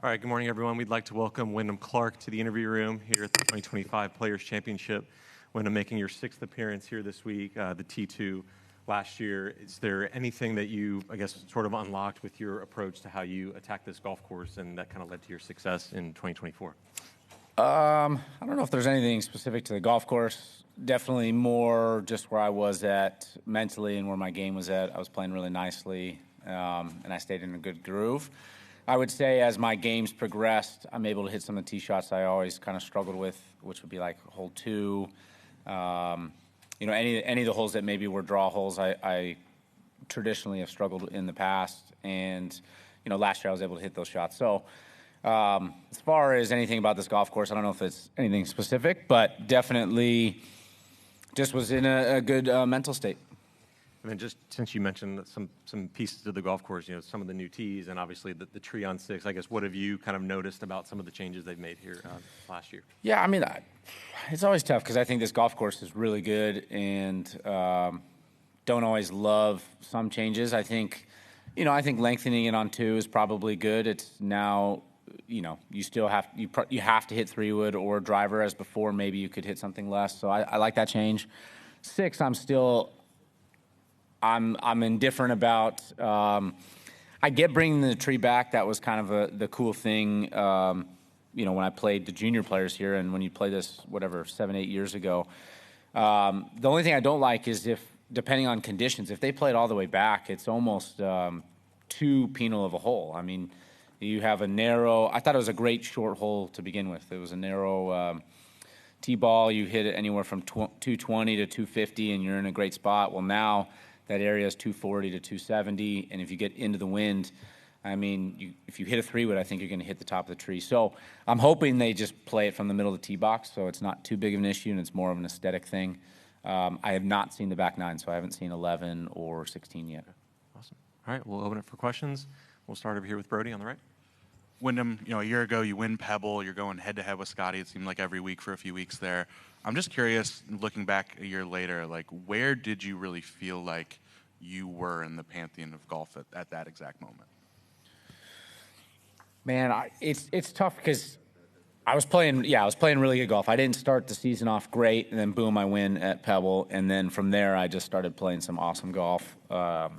All right, good morning, everyone. We'd like to welcome Wyndham Clark to the interview room here at the 2025 Players Championship. Wyndham making your sixth appearance here this week, the T2 last year. Is there anything that you, I guess, sort of unlocked with your approach to how you attack this golf course and that kind of led to your success in 2024? I don't know if there's anything specific to the golf course. Definitely more just where I was at mentally and where my game was at. I was playing really nicely, and I stayed in a good groove. I would say as my games progressed, I'm able to hit some of the tee shots I always kind of struggled with, which would be like hole 2. Any of the holes that maybe were draw holes, I traditionally have struggled in the past. And, last year I was able to hit those shots. So as far as anything about this golf course, I don't know if it's anything specific, but definitely just was in a good mental state. And then just since you mentioned some pieces of the golf course, some of the new tees and obviously the tree on 6, I guess, what have you kind of noticed about some of the changes they've made here last year? Yeah, I mean, it's always tough because I think this golf course is really good and don't always love some changes. I think lengthening it on 2 is probably good. It's now, you still have you have to hit 3-wood or driver, as before maybe you could hit something less. So I like that change. 6, I'm indifferent about. I get bringing the tree back. That was kind of the cool thing, when I played the junior players here, and when you play this, 7-8 years ago. The only thing I don't like is depending on conditions, if they play it all the way back, it's almost too penal of a hole. I mean, you have a narrow. I thought it was a great short hole to begin with. It was a narrow tee ball. You hit it anywhere from 220 to 250, and you're in a great spot. Well, now that area is 240 to 270, and if you get into the wind, I mean, if you hit a 3-wood, I think you're going to hit the top of the tree. So I'm hoping they just play it from the middle of the tee box, so it's not too big of an issue, and it's more of an aesthetic thing. I have not seen the back 9, so I haven't seen 11 or 16 yet. Awesome. All right, we'll open it for questions. We'll start over here with Brody on the right. Wyndham, a year ago you win Pebble. You're going head-to-head with Scotty. It seemed like every week for a few weeks there. I'm just curious, looking back a year later, where did you really feel like you were in the pantheon of golf at that exact moment? Man, it's tough because I was playing really good golf. I didn't start the season off great, and then boom, I win at Pebble, and then from there I just started playing some awesome golf. Bay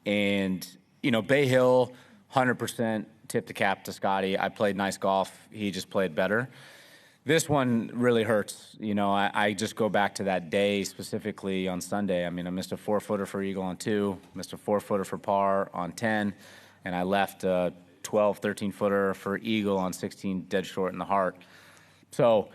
Hill, 100% tipped the cap to Scotty. I played nice golf. He just played better. This one really hurts. I just go back to that day specifically on Sunday. I mean, I missed a 4-footer for eagle on 2, missed a 4-footer for par on 10, and I left a 12, 13-footer for eagle on 16 dead short in the heart. So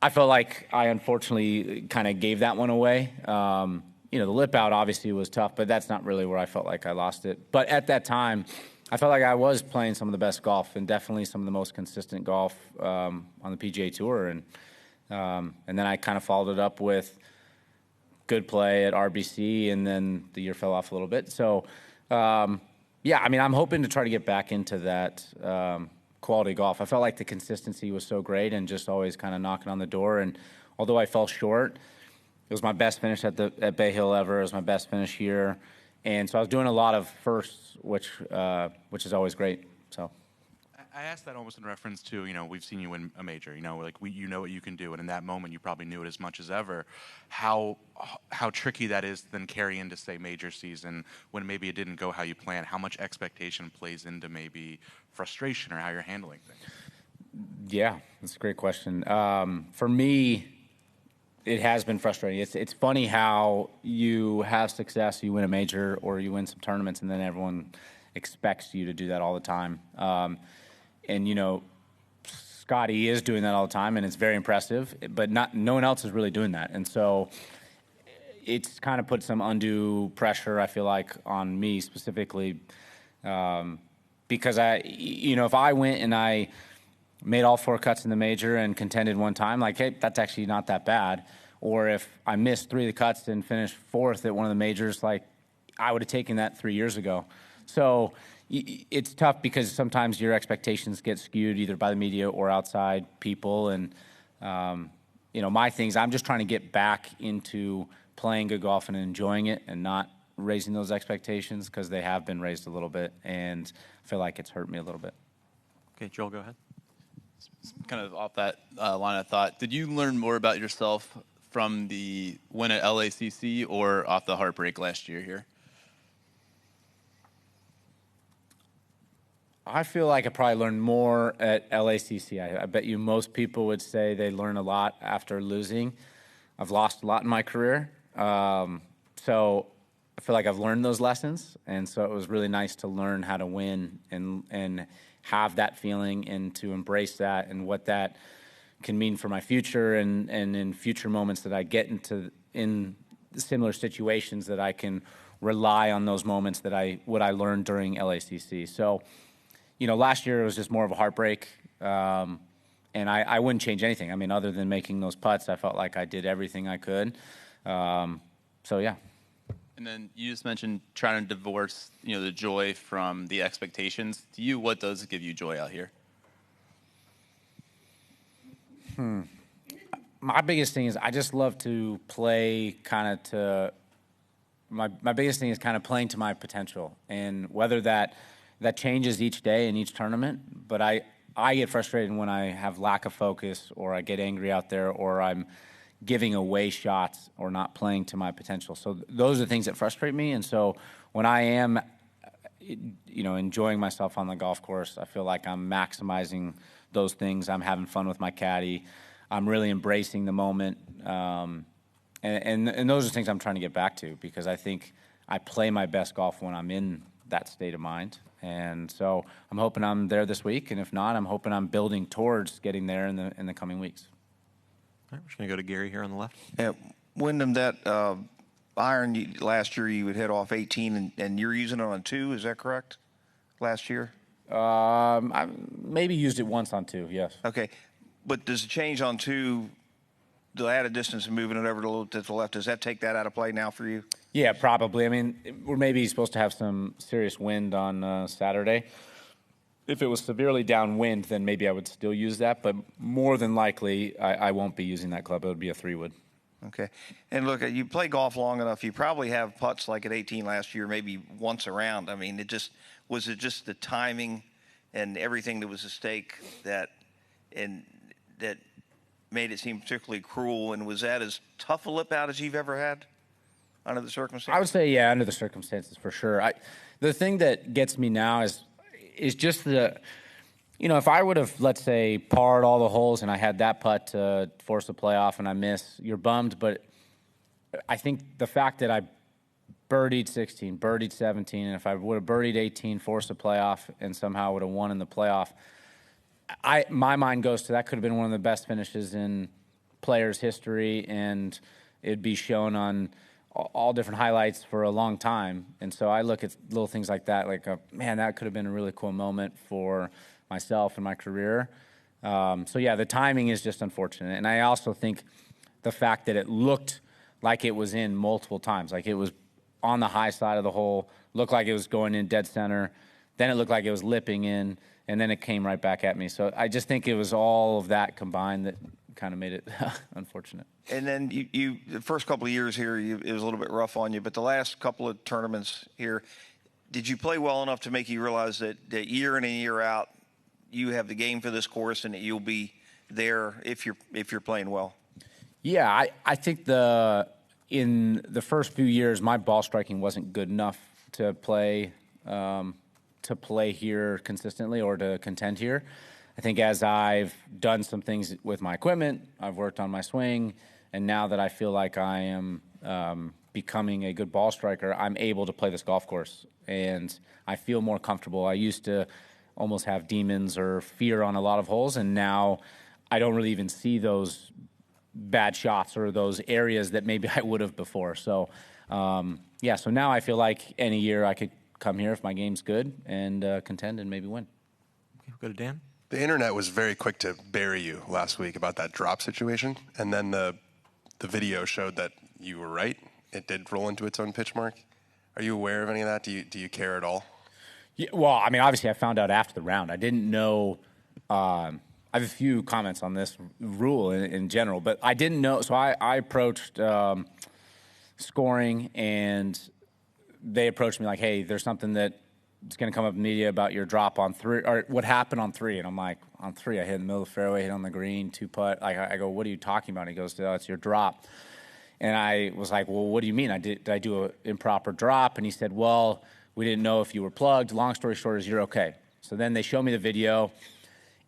I felt like I unfortunately kind of gave that one away. The lip out obviously was tough, but that's not really where I felt like I lost it. But at that time, I felt like I was playing some of the best golf and definitely some of the most consistent golf on the PGA Tour. And then I kind of followed it up with good play at RBC, and then the year fell off a little bit. So, I'm hoping to try to get back into that quality golf. I felt like the consistency was so great and just always kind of knocking on the door. And although I fell short, it was my best finish at Bay Hill ever. It was my best finish here. And so I was doing a lot of firsts, which is always great. So I asked that almost in reference to, we've seen you win a major, you know what you can do. And in that moment, you probably knew it as much as ever. How tricky that is to then carry into, say, major season when maybe it didn't go how you planned. How much expectation plays into maybe frustration or how you're handling things? Yeah, that's a great question. For me, it has been frustrating. It's funny how you have success, you win a major or you win some tournaments, and then everyone expects you to do that all the time. Scotty is doing that all the time, and it's very impressive, but no one else is really doing that. And so it's kind of put some undue pressure, I feel like, on me specifically, because if I went and I made all 4 cuts in the major and contended one time, hey, that's actually not that bad. Or if I missed 3 of the cuts and finished 4th at one of the majors, I would have taken that 3 years ago. So it's tough because sometimes your expectations get skewed either by the media or outside people. And, my things, I'm just trying to get back into playing good golf and enjoying it and not raising those expectations because they have been raised a little bit. And I feel like it's hurt me a little bit. Okay, Joel, go ahead. Kind of off that line of thought, did you learn more about yourself from the win at LACC or off the heartbreak last year here? I feel like I probably learned more at LACC. I bet you most people would say they learn a lot after losing. I've lost a lot in my career. So I feel like I've learned those lessons. And so it was really nice to learn how to win and have that feeling and to embrace that and what that can mean for my future and in future moments that I get in similar situations that I can rely on those moments that what I learned during LACC. So, last year it was just more of a heartbreak, and I wouldn't change anything. I mean, other than making those putts, I felt like I did everything I could. So, yeah. And then you just mentioned trying to divorce, the joy from the expectations. To you, what does give you joy out here? My biggest thing is I just love to play my biggest thing is kind of playing to my potential, and whether that changes each day in each tournament, but I get frustrated when I have lack of focus or I get angry out there or I'm giving away shots or not playing to my potential. So those are the things that frustrate me. And so when I am, enjoying myself on the golf course, I feel like I'm maximizing those things. I'm having fun with my caddy. I'm really embracing the moment. And those are things I'm trying to get back to because I think I play my best golf when I'm in that state of mind. And so I'm hoping I'm there this week. And if not, I'm hoping I'm building towards getting there in the coming weeks. All right, we're just going to go to Gary here on the left. Yeah, Wyndham, that iron last year you would hit off 18, and you're using it on 2. Is that correct? Last year? I maybe used it once on 2, yes. Okay, but does it change on 2, the added distance and moving it over a little to the left? Does that take that out of play now for you? Yeah, probably. I mean, we're maybe supposed to have some serious wind on Saturday. If it was severely downwind, then maybe I would still use that. But more than likely, I won't be using that club. It would be a 3-wood. Okay. And look, you play golf long enough, you probably have putts like at 18 last year, maybe once around. I mean, was it just the timing and everything that was at stake that made it seem particularly cruel? And was that as tough a lip out as you've ever had under the circumstances? I would say, yeah, under the circumstances for sure. The thing that gets me now is just if I would have, let's say, parred all the holes and I had that putt to force a playoff and I miss, you're bummed. But I think the fact that I birdied 16, birdied 17, and if I would have birdied 18, forced a playoff, and somehow would have won in the playoff, my mind goes to that could have been one of the best finishes in players' history, and it'd be shown on all different highlights for a long time. And so I look at little things like that, like, man, that could have been a really cool moment for myself and my career. So, yeah, the timing is just unfortunate. And I also think the fact that it looked like it was in multiple times, like it was on the high side of the hole, looked like it was going in dead center, then it looked like it was lipping in, and then it came right back at me. So I just think it was all of that combined that kind of made it unfortunate. And then you the first couple of years here, it was a little bit rough on you, but the last couple of tournaments here, did you play well enough to make you realize that year in and year out, you have the game for this course and that you'll be there if you're playing well? Yeah, I think in the first few years, my ball striking wasn't good enough to play here consistently or to contend here. I think as I've done some things with my equipment, I've worked on my swing, and now that I feel like I am becoming a good ball striker, I'm able to play this golf course, and I feel more comfortable. I used to almost have demons or fear on a lot of holes, and now I don't really even see those bad shots or those areas that maybe I would have before. So, so now I feel like any year I could come here if my game's good and contend and maybe win. Okay, we'll go to Dan. The internet was very quick to bury you last week about that drop situation, and then the video showed that you were right. It did roll into its own pitch mark. Are you aware of any of that? Do you care at all? Yeah, well, I mean, obviously I found out after the round. I didn't know. I have a few comments on this rule in general, but I didn't know. So I approached scoring, and they approached me like, hey, there's something that it's going to come up in media about your drop on 3, or what happened on 3. And I'm like, on 3, I hit in the middle of the fairway, hit on the green, 2-putt. I go, what are you talking about? And he goes, oh, it's your drop. And I was like, well, what do you mean? Did I do an improper drop? And he said, well, we didn't know if you were plugged. Long story short is you're okay. So then they show me the video.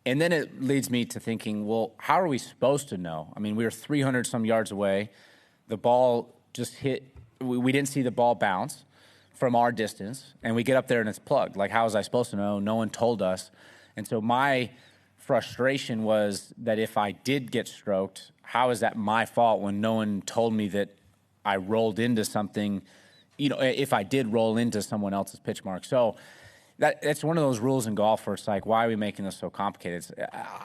And then it leads me to thinking, well, how are we supposed to know? I mean, we were 300 some yards away. The ball just hit. We didn't see the ball bounce from our distance. And we get up there and it's plugged. Like, how was I supposed to know? No one told us. And so my frustration was that if I did get stroked, how is that my fault when no one told me that I rolled into something, you know, if I did roll into someone else's pitch mark. So that's one of those rules in golf where it's like, why are we making this so complicated?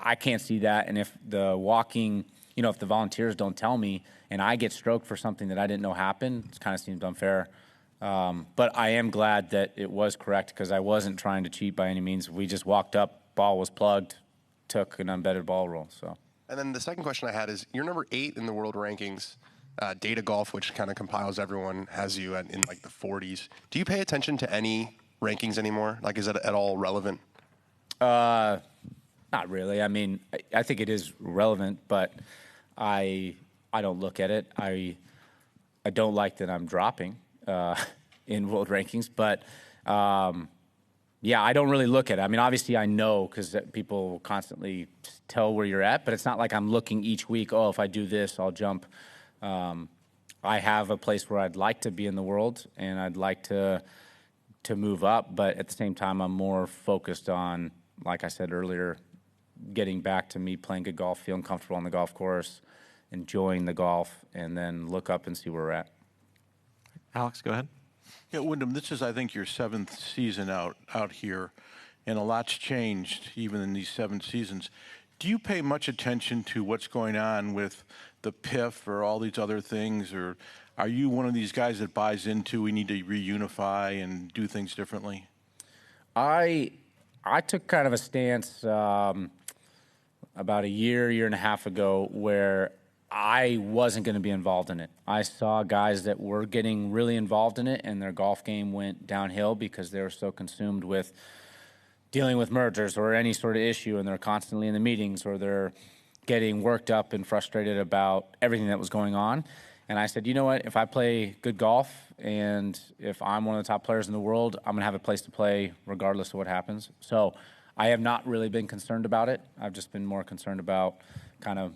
I can't see that. And if the walking, you know, if the volunteers don't tell me and I get stroked for something that I didn't know happened, it kind of seems unfair. But I am glad that it was correct because I wasn't trying to cheat by any means. We just walked up, ball was plugged, took an unbedded ball roll. So. And then the second question I had is, you're number 8 in the world rankings. Data Golf, which kind of compiles everyone, has you in like the 40s. Do you pay attention to any rankings anymore? Like, is it at all relevant? Not really. I mean, I think it is relevant, but I don't look at it. I don't like that I'm dropping in world rankings, but yeah, I don't really look at it. I mean, obviously I know because people constantly tell where you're at, but it's not like I'm looking each week, oh, if I do this, I'll jump. I have a place where I'd like to be in the world, and I'd like to move up, but at the same time, I'm more focused on, like I said earlier, getting back to me playing good golf, feeling comfortable on the golf course, enjoying the golf, and then look up and see where we're at. Alex, go ahead. Yeah, Wyndham, this is, I think, your 7th season out here, and a lot's changed even in these 7 seasons. Do you pay much attention to what's going on with the PIF or all these other things, or are you one of these guys that buys into we need to reunify and do things differently? I took kind of a stance about a year and a half ago where I wasn't going to be involved in it. I saw guys that were getting really involved in it, and their golf game went downhill because they were so consumed with dealing with mergers or any sort of issue, and they're constantly in the meetings, or they're getting worked up and frustrated about everything that was going on. And I said, you know what, if I play good golf and if I'm one of the top players in the world, I'm going to have a place to play regardless of what happens. So I have not really been concerned about it. I've just been more concerned about kind of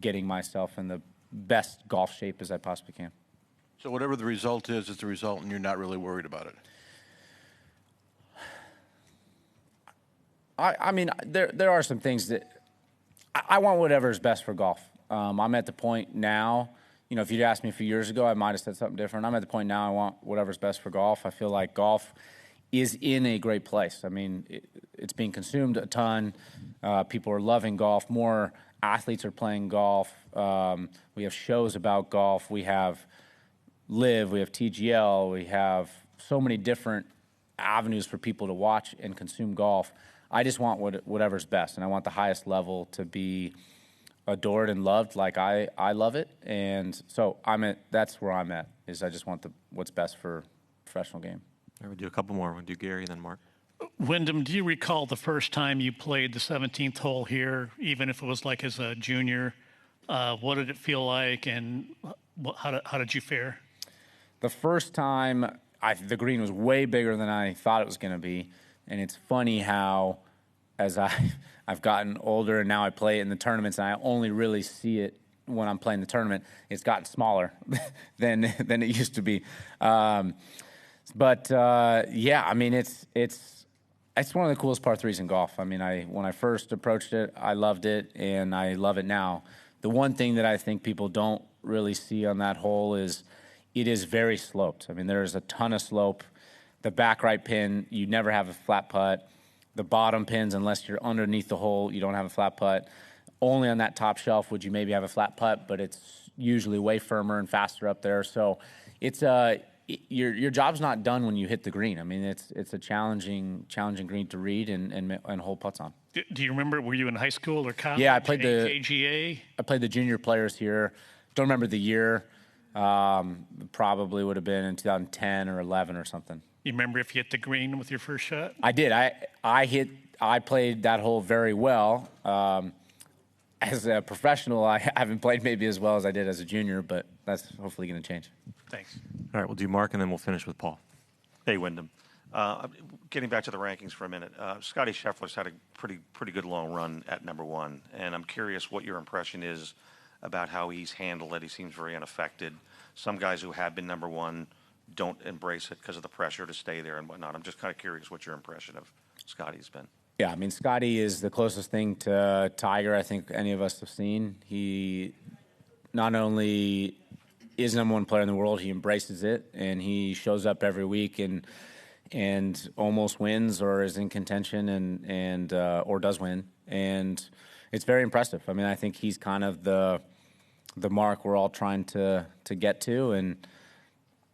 getting myself in the best golf shape as I possibly can. So whatever the result is, it's the result, and you're not really worried about it? I mean, there are some things that I want whatever is best for golf. I'm at the point now, you know, if you'd asked me a few years ago, I might have said something different. I'm at the point now I want whatever's best for golf. I feel like golf is in a great place. I mean, it's being consumed a ton. People are loving golf. More athletes are playing golf. We have shows about golf. We have Live. We have TGL. We have so many different avenues for people to watch and consume golf. I just want whatever's best, and I want the highest level to be adored and loved like I love it. And so that's where I'm at, is I just want what's best for professional game. All right, we'll do a couple more. We'll do Gary, then Mark. Wyndham, do you recall the first time you played the 17th hole here, even if it was like as a junior? What did it feel like, and how did you fare? The first time, the green was way bigger than I thought it was going to be. And it's funny how, as I've gotten older and now I play it in the tournaments, and I only really see it when I'm playing the tournament, it's gotten smaller than it used to be. Yeah, I mean, it's one of the coolest par threes in golf. I mean, when I first approached it, I loved it, and I love it now. The one thing that I think people don't really see on that hole is it is very sloped. I mean, there's a ton of slope. The back right pin, you never have a flat putt. The bottom pins, unless you're underneath the hole, you don't have a flat putt. Only on that top shelf would you maybe have a flat putt, but it's usually way firmer and faster up there. So it's your job's not done when you hit the green. I mean, it's a challenging green to read and hold putts on. Do you remember, were you in high school or college? Yeah, I played PGA? I played the junior players here. Don't remember the year. Probably would have been in 2010 or 11 or something. You remember if you hit the green with your first shot? I did. I played that hole very well. As a professional, I haven't played maybe as well as I did as a junior, but that's hopefully going to change. Thanks. All right, we'll do Mark, and then we'll finish with Paul. Hey, Wyndham. Getting back to the rankings for a minute, Scotty Scheffler's had a pretty good long run at number one, and I'm curious what your impression is about how he's handled it. He seems very unaffected. Some guys who have been number one don't embrace it because of the pressure to stay there and whatnot. I'm just kind of curious what your impression of Scotty's been. Yeah, I mean, Scotty is the closest thing to Tiger I think any of us have seen. He not only is number one player in the world, he embraces it, and he shows up every week and almost wins or is in contention and or does win. And it's very impressive. I mean, I think he's kind of the mark we're all trying to get to, and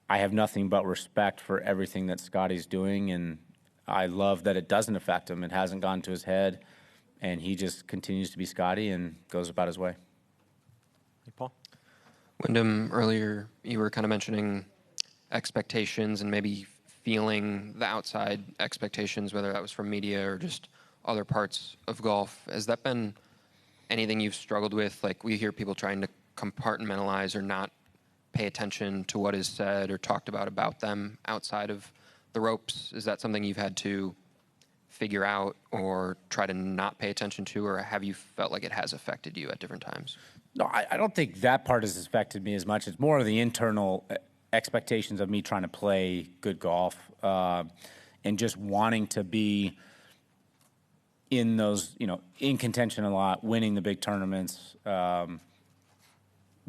I have nothing but respect for everything that Scotty's doing, and I love that it doesn't affect him. It hasn't gone to his head, and he just continues to be Scotty and goes about his way. Hey, Paul? Wyndham, earlier you were kind of mentioning expectations and maybe feeling the outside expectations, whether that was from media or just other parts of golf. Has that been anything you've struggled with? Like, we hear people trying to compartmentalize or not pay attention to what is said or talked about them outside of the ropes. Is that something you've had to figure out or try to not pay attention to, or have you felt like it has affected you at different times? No, I don't think that part has affected me as much. It's more of the internal expectations of me trying to play good golf and just wanting to be in those, in contention a lot, winning the big tournaments,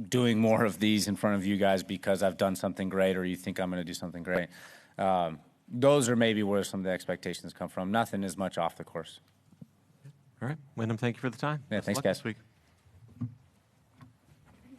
doing more of these in front of you guys because I've done something great or you think I'm going to do something great. Those are maybe where some of the expectations come from. Nothing as much off the course. All right, Wyndham, thank you for the time. Yeah, Best of thanks, luck guys. this week.